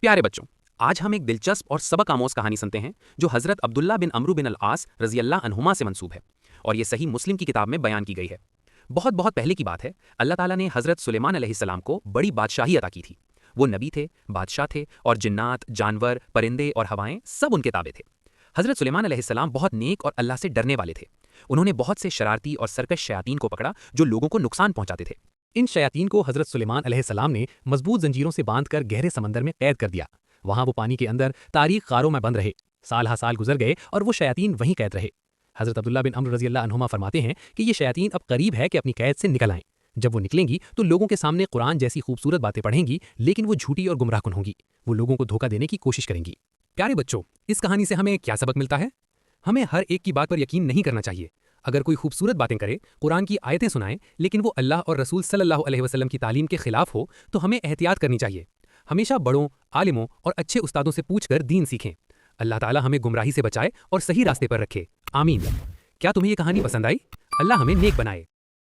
پیارے بچوں، آج ہم ایک دلچسپ اور سبق آموز کہانی سنتے ہیں جو حضرت عبداللہ بن عمرو بن العاص رضی اللہ عنہما سے منسوب ہے، اور یہ صحیح مسلم کی کتاب میں بیان کی گئی ہے۔ بہت بہت پہلے کی بات ہے، اللہ تعالیٰ نے حضرت سلیمان علیہ السلام کو بڑی بادشاہی عطا کی تھی۔ وہ نبی تھے، بادشاہ تھے، اور جنات، جانور، پرندے اور ہوائیں سب ان کے تابع تھے۔ حضرت سلیمان علیہ السلام بہت نیک اور اللہ سے ڈرنے والے تھے۔ انہوں نے بہت سے شرارتی اور سرکش شیاطین کو پکڑا جو لوگوں کو نقصان پہنچاتے تھے۔ ان شیاطین کو حضرت سلیمان علیہ السلام نے مضبوط زنجیروں سے باندھ کر گہرے سمندر میں قید کر دیا۔ وہاں وہ پانی کے اندر تاریک غاروں میں بند رہے۔ سال ہا سال گزر گئے اور وہ شیاطین وہیں قید رہے۔ حضرت عبداللہ بن عمرو رضی اللہ عنہما فرماتے ہیں کہ یہ شیاطین اب قریب ہے کہ اپنی قید سے نکل آئیں۔ جب وہ نکلیں گی تو لوگوں کے سامنے قرآن جیسی خوبصورت باتیں پڑھیں گی، لیکن وہ جھوٹی اور گمراہ کن ہوں گی۔ وہ لوگوں کو دھوکہ دینے کی کوشش کریں گی۔ پیارے بچوں، اس کہانی سے ہمیں کیا سبق ملتا ہے؟ ہمیں ہر ایک کی بات پر یقین نہیں کرنا چاہیے۔ اگر کوئی خوبصورت باتیں کرے، قرآن کی آیتیں سنائے، لیکن وہ اللہ اور رسول صلی اللہ علیہ وسلم کی تعلیم کے خلاف ہو، تو ہمیں احتیاط کرنی چاہیے۔ ہمیشہ بڑوں، عالموں اور اچھے استادوں سے پوچھ کر دین سیکھیں۔ اللہ تعالیٰ ہمیں گمراہی سے بچائے اور صحیح راستے پر رکھے۔ آمین۔ کیا تمہیں یہ کہانی پسند آئی؟ اللہ ہمیں نیک بنائے۔